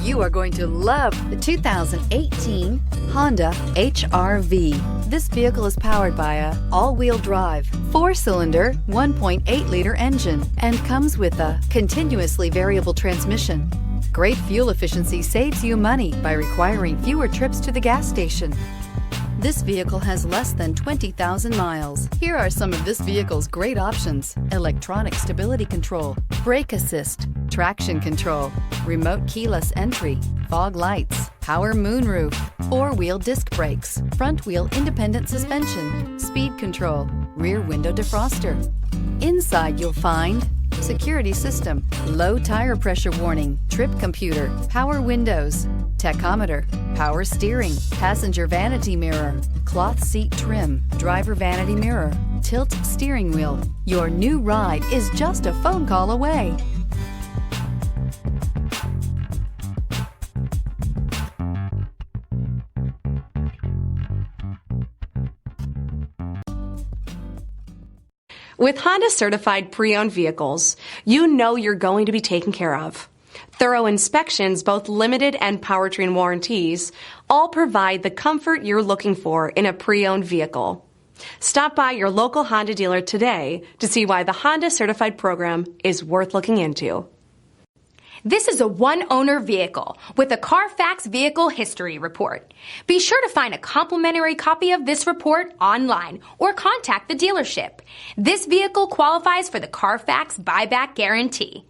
You are going to love the 2018 Honda HR-V. This vehicle is powered by a all-wheel drive, 4-cylinder, 1.8-liter engine and comes with a continuously variable transmission. Great fuel efficiency saves you money by requiring fewer trips to the gas station. This vehicle has less than 20,000 miles. Here are some of this vehicle's great options: electronic stability control, brake assist, traction control, remote keyless entry, fog lights, power moonroof, 4-wheel disc brakes, front wheel independent suspension, speed control, rear window defroster. Inside you'll find security system, low tire pressure warning, trip computer, power windows, tachometer, power steering, passenger vanity mirror, cloth seat trim, driver vanity mirror, tilt steering wheel. Your new ride is just a phone call away. With Honda certified pre-owned vehicles, you know you're going to be taken care of. Thorough inspections, both limited and powertrain warranties, all provide the comfort you're looking for in a pre-owned vehicle. Stop by your local Honda dealer today to see why the Honda certified program is worth looking into. This is a one-owner vehicle with a CARFAX Vehicle History Report. Be sure to find a complimentary copy of this report online or contact the dealership. This vehicle qualifies for the CARFAX Buyback Guarantee.